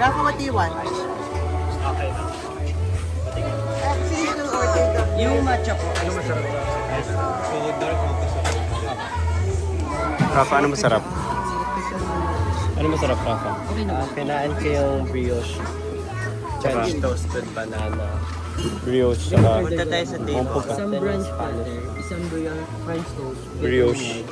Rafa, what do you want? Okay na. Please do order the... Yung matcha po. Ano masarap ba? So, dark mo gusto ko. Rafa, ano masarap? Ano masarap, Rafa? Okay na. Kinaan ko yung brioche. French toasted banana. Brioche, saka Punta tayo sa table. Isang brunch platter, isang French toast. brioche.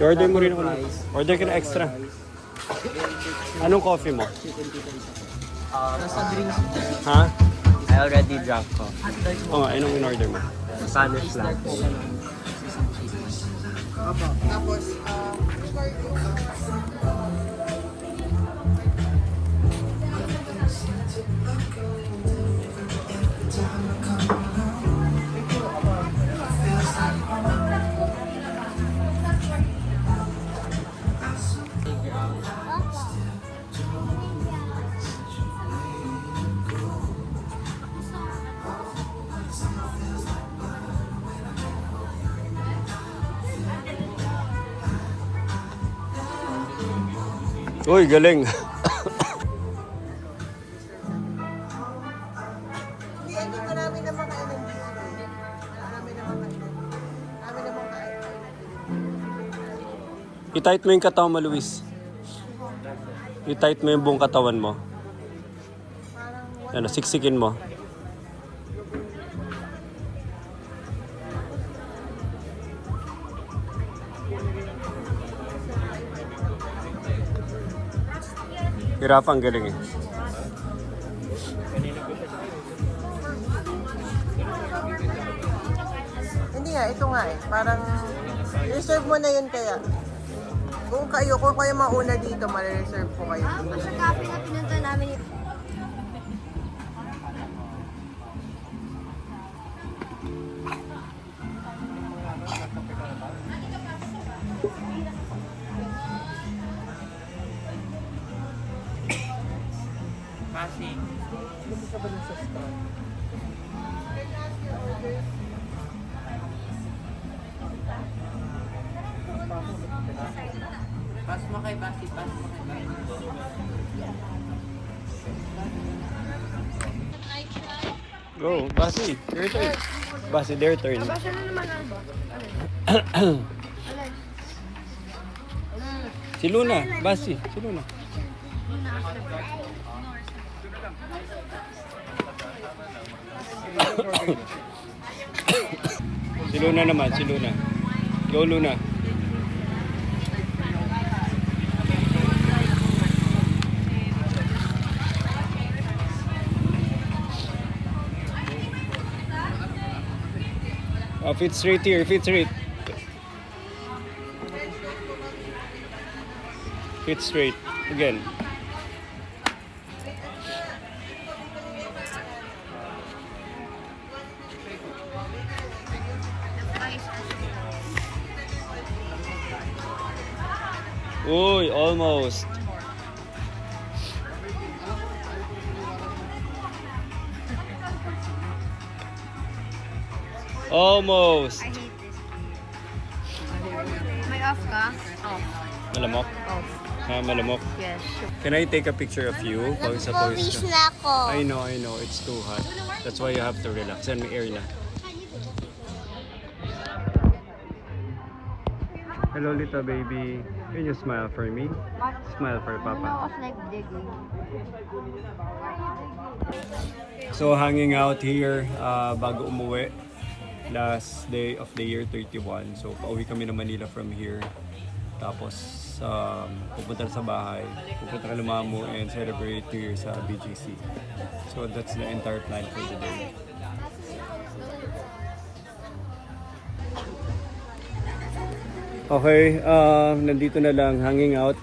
I-order mo rin ako. Order ka na extra. Anong coffee mo? Nasa drinks. Ha? I already drank ko. Hot dogs Oo nga, anong in-order mo? Spanish latte. Tapos, Uy, galing. hindi, hindi marami naman kailan dito. Marami naman kailan. Marami naman kailan. I-tight mo yung katawan mo, Luis. I-tight mo yung buong katawan mo. Ano, siksikin mo. Hirap, ang galing eh. Hindi nga, ito nga eh. Parang, reserve mo na yun kaya. Kung kayo mauna dito, ma-reserve ko kayo. Sa cafe na pinunta namin Pass mo kay Basi, pass mo kay Basi. Go, Basi. Your turn. Basi, their turn. Basta na naman ano? Si Luna, Basi. Si Luna. Si Luna naman, si Luna. Go, Luna. Fit straight here, fit straight. Fit straight. Again. Uy, almost. Almost. I hate this. May off ka? Off. Malamok? Off. Ha, malamok. Yes. Can I take a picture of you? Pawis sa pawis ka. na ako. I know, it's too hot. That's why you have to relax. And may air na. Hello, little baby. Can you smile for me? Smile for Papa. Off like digging. So, hanging out here bago umuwi. Last day of the year 31. So, pauwi kami ng Manila from here. Tapos, pupunta na sa bahay. Pupunta ka Lumamo and celebrate New Year sa BGC. So, that's the entire plan for the day. Okay, nandito na lang, hanging out.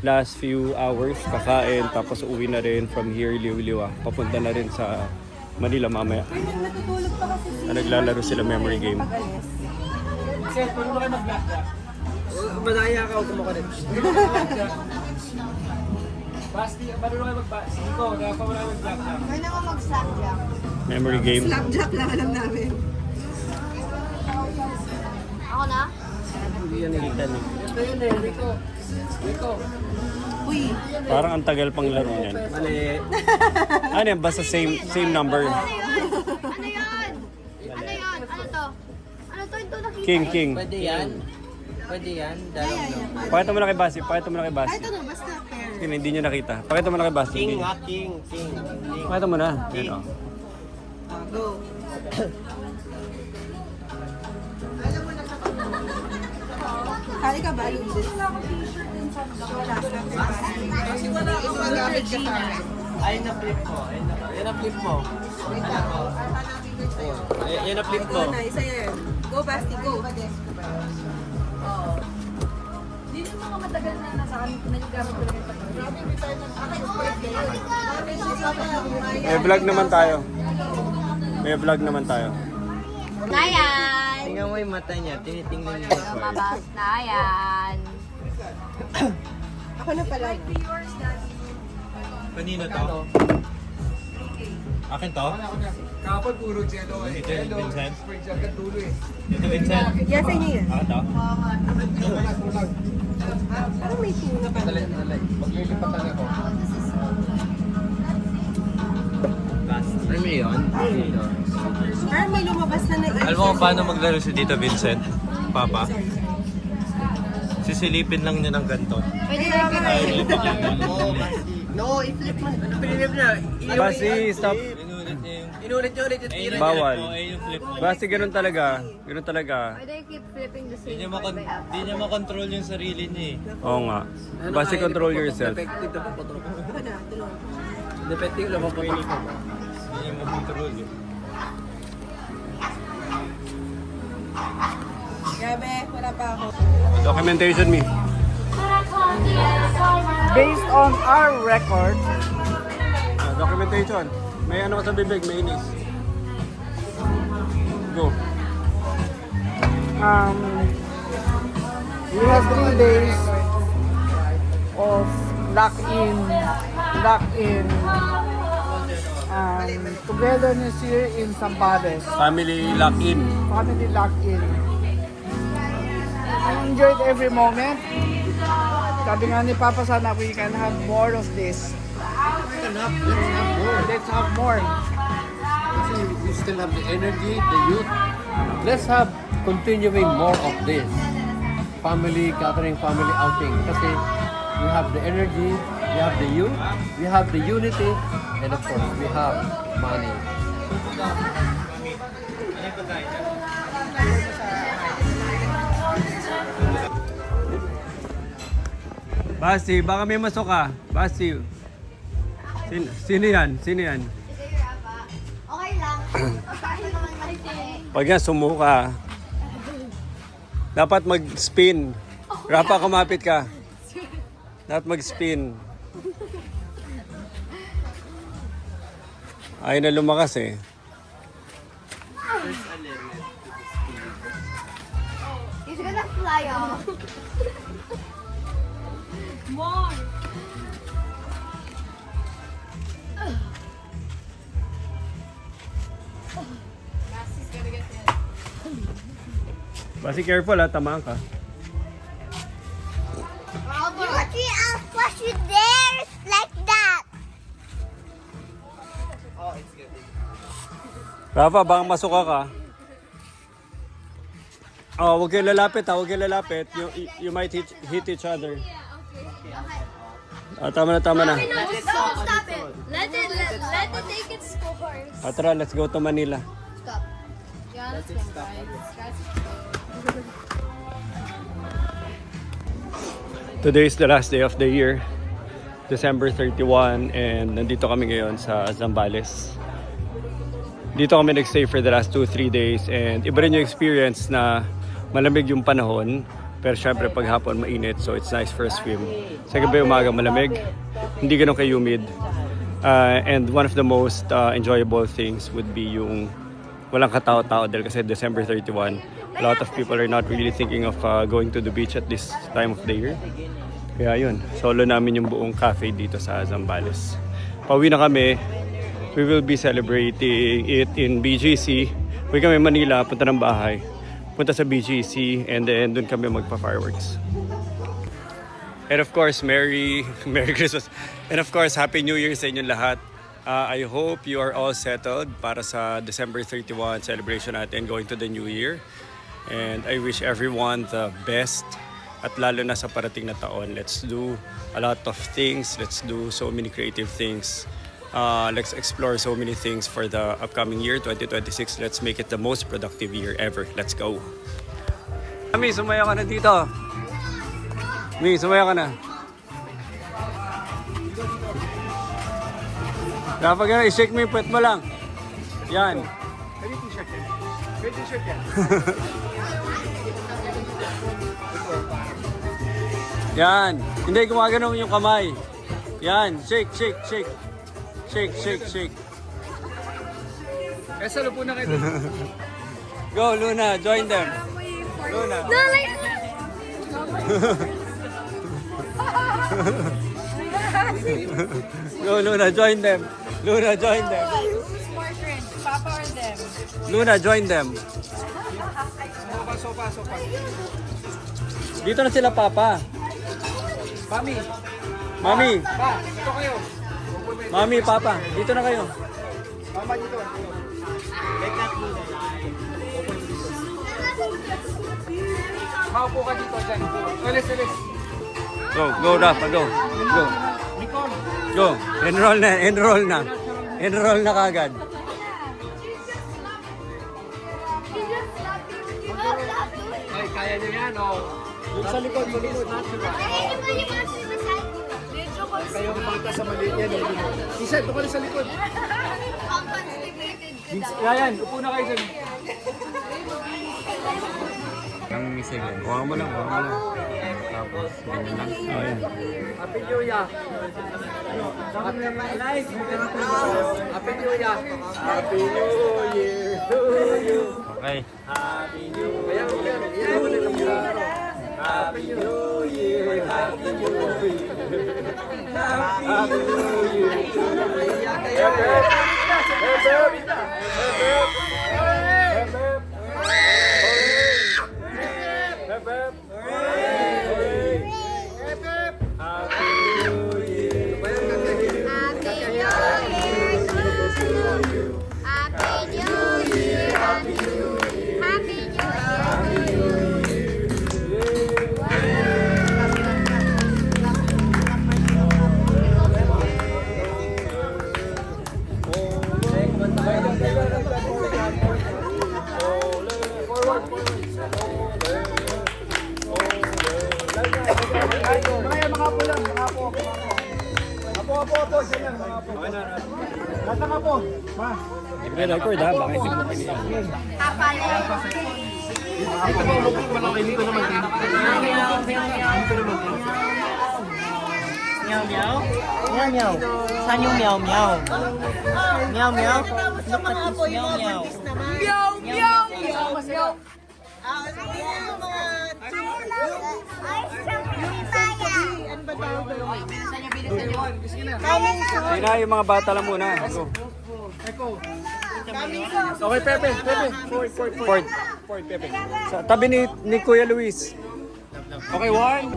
Last few hours, kakain, tapos uwi na rin from here, Liw-Liwa. Papunta na rin sa Manila mamaya. Naglalaro sila memory game. Sir, paano ba kayo mag-blackjack? Madaya ka, huwag mo ka rin. Basti, paano kayo mag-blackjack? Siko, dapat wala mag-blackjack. May naman mag-slapjack. Memory game. Slapjack lang alam namin. Ako na? Hindi yan nakita ni. Parang ang tagal pang laro niyan. Mali. Ano yan? Basta same number. Ano yun? Ano yun? Ano yun? Ano to? Ano to? Ito nakita. King. Pwede yan. Pwede yan. Dalawa. Pakita mo na kay Basi. Pakita mo na kay Basi. Ito na, basta pair. Hindi nyo nakita. Pakita mo na kay Basi. King Hindi. nga, king. Pakita mo na. Yan, oh. Go. Kali ka ba? Kasi wala ka magamit ka pa. Ay, na-flip mo. Ay, na-flip mo. Ay, na-flip mo. Go na, isa yan. Go, Basti, go. May vlog naman tayo. May vlog naman tayo. Na yan. Tingnan mo yung mata niya. Tinitingnan niya yung card. Lumabas na yan. Ako na pala. Kanino to? Akin to? Kapag puro Jello eh. Ito yung Vincent? Springs agad tulo eh. Ito Vincent? Yes, sa inyo yan. Akin to? Parang may tuna pa. Dali. Maglilipatan ako. Ano mo yun? Parang may lumabas na na Alam mo kung paano maglaro si Tito Vincent? Papa? Sisilipin lang niya ng ganito. Pwede na kita. No, i-flip mo. Ano pinilip niya? Basi, stop. Inulit niya yung... Inulit niya ulit yung tira niya. Bawal. Ayun yung flip mo. Basi, ganun talaga. Ganun talaga. Pwede keep flipping the same Hindi card by niya makontrol yung sarili niya eh. Oo nga. Basi, control yourself. Defective na papatok. Ako na, tulong. Defective na papatok. Hindi niya makontrol eh. Grabe, wala pa ako. Documentation me. Based on our record, Documentation. May ano ka sa bibig, may inis. Go. we have 3 days of lock-in togetherness here in Zambales. Family lock-in. Family lock-in. I enjoyed every moment. Sabi nga ni Papa, sana we can have more of this. Let's have more. We still have the energy, the youth. Let's have continuing more of this. Family gathering, family outing. Kasi we have the energy, we have the youth, we have the unity, and of course, we have money. Basi, baka may masok ka. Basi. Sino yan? Okay lang. Pagkain naman kasi. Pag yan, sumuka. Dapat mag-spin. Rapa, kumapit ka. Dapat mag-spin. Ayaw na lumakas eh. He's gonna fly off. Basi, careful ha, tamaan ka. I'll flush you there like that. Rafa, baka masuka ka. Oh, huwag kayo lalapit ha, huwag kayo lalapit. You might hit each other. Tama na, tama na. No, stop it. Let it take its course. Tara, let's go to Manila. Stop. Yeah, that's guys. Today is the last day of the year, December 31, and nandito kami ngayon sa Zambales. Dito kami nagstay for the last 2-3 days, and iba rin yung experience na malamig yung panahon, pero syempre pag hapon mainit, so it's nice for a swim. Sa gabi umaga malamig, hindi ganun ka-humid, and one of the most enjoyable things would be yung walang katao-tao dahil kasi December 31. A lot of people are not really thinking of going to the beach at this time of the year. Kaya yun, solo namin yung buong cafe dito sa Zambales. Pauwi na kami. We will be celebrating it in BGC. Uwi kami Manila, punta ng bahay. punta sa BGC, and then dun kami magpa-fireworks. And of course, Merry Christmas. And of course, Happy New Year sa inyong lahat. I hope you are all settled para sa December 31 celebration natin going to the New Year. And I wish everyone the best. At lalo na sa parating na taon, let's do a lot of things. Let's do so many creative things. Let's explore so many things for the upcoming year, 2026. Let's make it the most productive year ever. Let's go. Mami, sumaya ka na dito. Mi, sumaya ka na. Kapag gano'n, i-shake mo yung puwet mo lang. Yan. Pwede t-shirt yan. Pwede t-shirt yan. Yan. Hindi, gumagano'n yung kamay. Yan. Shake, shake, shake. Shake, shake, shake. Eh, salo po na kayo. Go, Luna. Join them. Luna. Go, Luna. Join them. Luna, join them. Who's more cringe, Papa or them? Luna, join them. Sopa. Dito na sila, Papa. Mami, Mami. pa, ito kayo. Mami, Papa. Dito na kayo. Mama dito. Maupo ka dito dyan. Alis. Go, Rafa, go. Go. Go. Enroll na. Enroll na kagad. Ay, kaya niyo yan, oh. Sa likod. Kayong bata sa maliit yan. Isa, ito ka sa likod. Yan, upo na kayo dyan. Ang sige. Huwag mo lang. Tapos, ganyan lang. Oh, yan. Happy New Year. Happy New Year. Happy New Year to you. Okay. Happy New Year. Happy New Year. Happy New Year. Happy New Year. Apo, siya lang, mga apo. Nasa ka po, ma. Nagre-record ha, baka isip mo kanina. Meow meow. Saan yung meow meow? Meow meow? Look at this meow meow. Meow, meow, meow, meow. Sina yung mga bata lang muna. Go. Okay, Pepe. Ford, Pepe. Sa tabi ni Kuya Luis. Okay, one.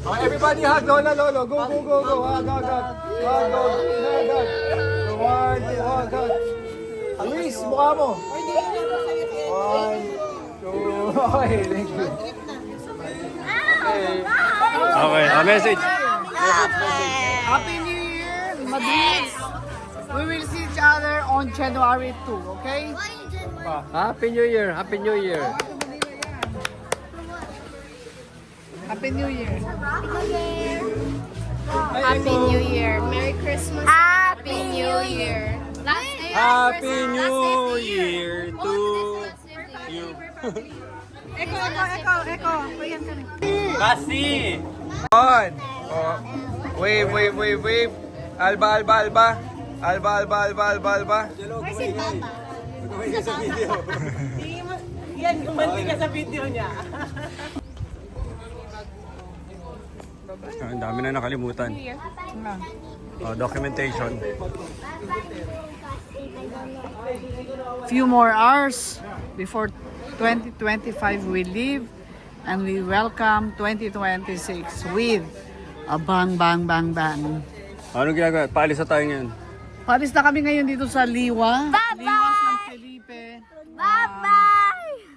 Okay, everybody hug Lola Lolo. Go. Hug. One, two, hug. Luis, mukha mo. One, two. Okay, thank you. Okay, a message. Happy New Year, Madrid. We will see each other on January 2, okay? Happy New Year. Happy New Year. Happy New Year. Happy New Year. Merry Christmas. Happy New Year. Happy New Year to you. Eko. Kasi! On. Oh. Wave. Alba. Where's your papa? Yan, gumanti ka sa video niya. Ang dami na nakalimutan. Documentation. Few more hours before 2025 we leave, and we welcome 2026 with a bang, bang, bang, bang. Ano ginagawa? Paalis na tayo ngayon. Palis na kami ngayon dito sa Liwa. Liwa, San Felipe. Bye-bye!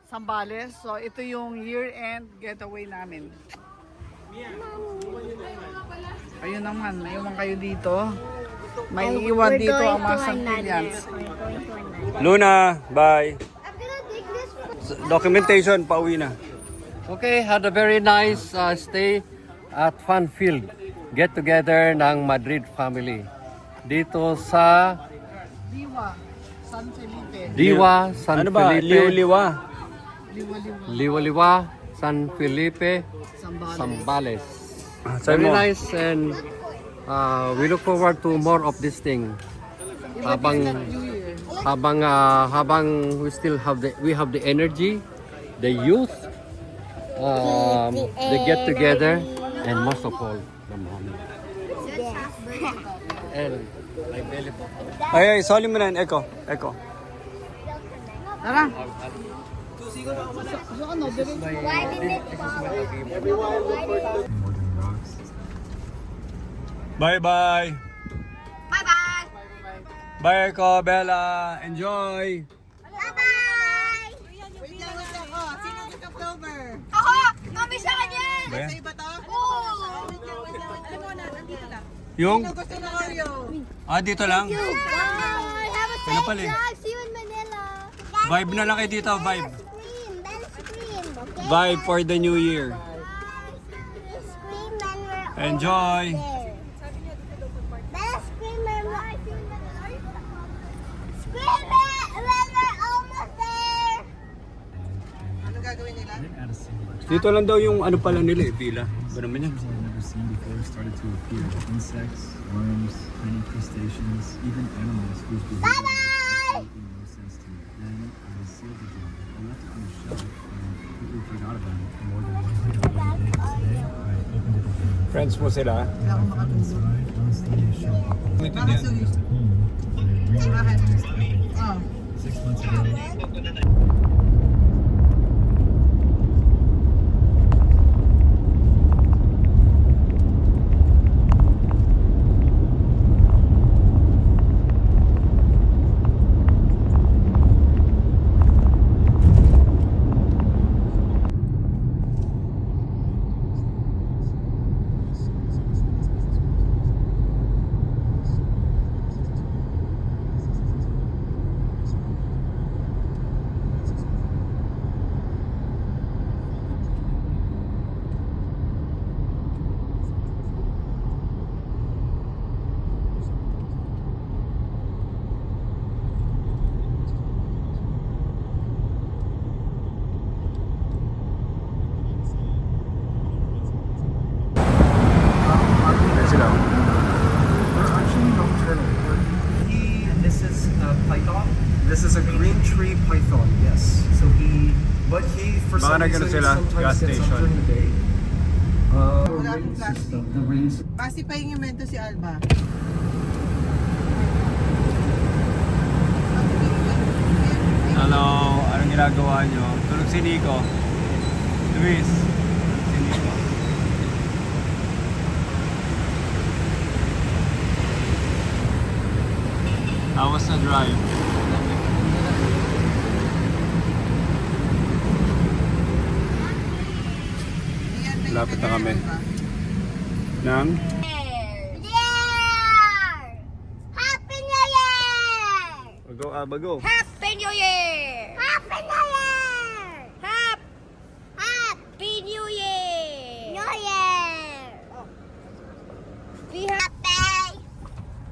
Zambales. So, ito yung year-end getaway namin. Kayo naman, naiwan kayo dito. May iwan dito ang mga Santillians. Luna, bye. Documentation, pauwi na. Okay, had a very nice stay at Fun Field. Get together ng Madrid family. Dito sa Liwa, San Felipe. Diwa, San Ano ba? Felipe. Liw-liwa. Liwa-liwa. Liwa-liwa, San Felipe, Zambales. Zambales. Saan Very mo? nice, and we look forward to more of this thing. Habang we have the energy, the youth, they get together, and most of all, the money. And my belly button. Ay, soli mo na yun. Eko. Tara. Bye-bye. Bye-bye! Bye, Eko, Bella. Enjoy. Bye-bye! Wait lang ako. Sino gusto Clover? Ako! Kami sa kanya! Ba yan? Sa iba to? Oo! Ano muna? Nandito lang. Yung? Sino gusto ng Oreo? Dito lang. Bye! Have a Ano safe pala eh? drive! See you in Manila! Vibe na lang kayo dito, vibe. Scream! Then scream! Okay? Vibe for the new year. Scream when we're Enjoy. there. Then scream when we're almost there! Ano gagawin nila? Dito lang daw yung ano pala nila eh, pila. Ba naman yan? I've never seen before started to appear. Insects, worms, tiny crustaceans, even animals whose behavior made no sense to me. Then I sealed the jar. I left it on the shelf and completely forgot about it. More than 1 week ago. Today, I opened it again. Friends mo sila? Inside, honestly, a shell. Ito yan. Just at home, and I realized everything. 6 months ago, Ayan sila. They're actually nocturnal. This is a python. This is a green tree python, yes. So he But he, for Baka some nagano reason, sila, sometimes gas gets up station. during the day. Wala akong plastic. The rain Pacifier yung mento si Alba. Hello, anong ginagawa nyo? Tulog si Nico. Luis. Si Nico. How was the drive? Lapit na kami. Nang? Yeah! Happy New Year! Bago, bago. Happy New Year! Happy New Year! Happy New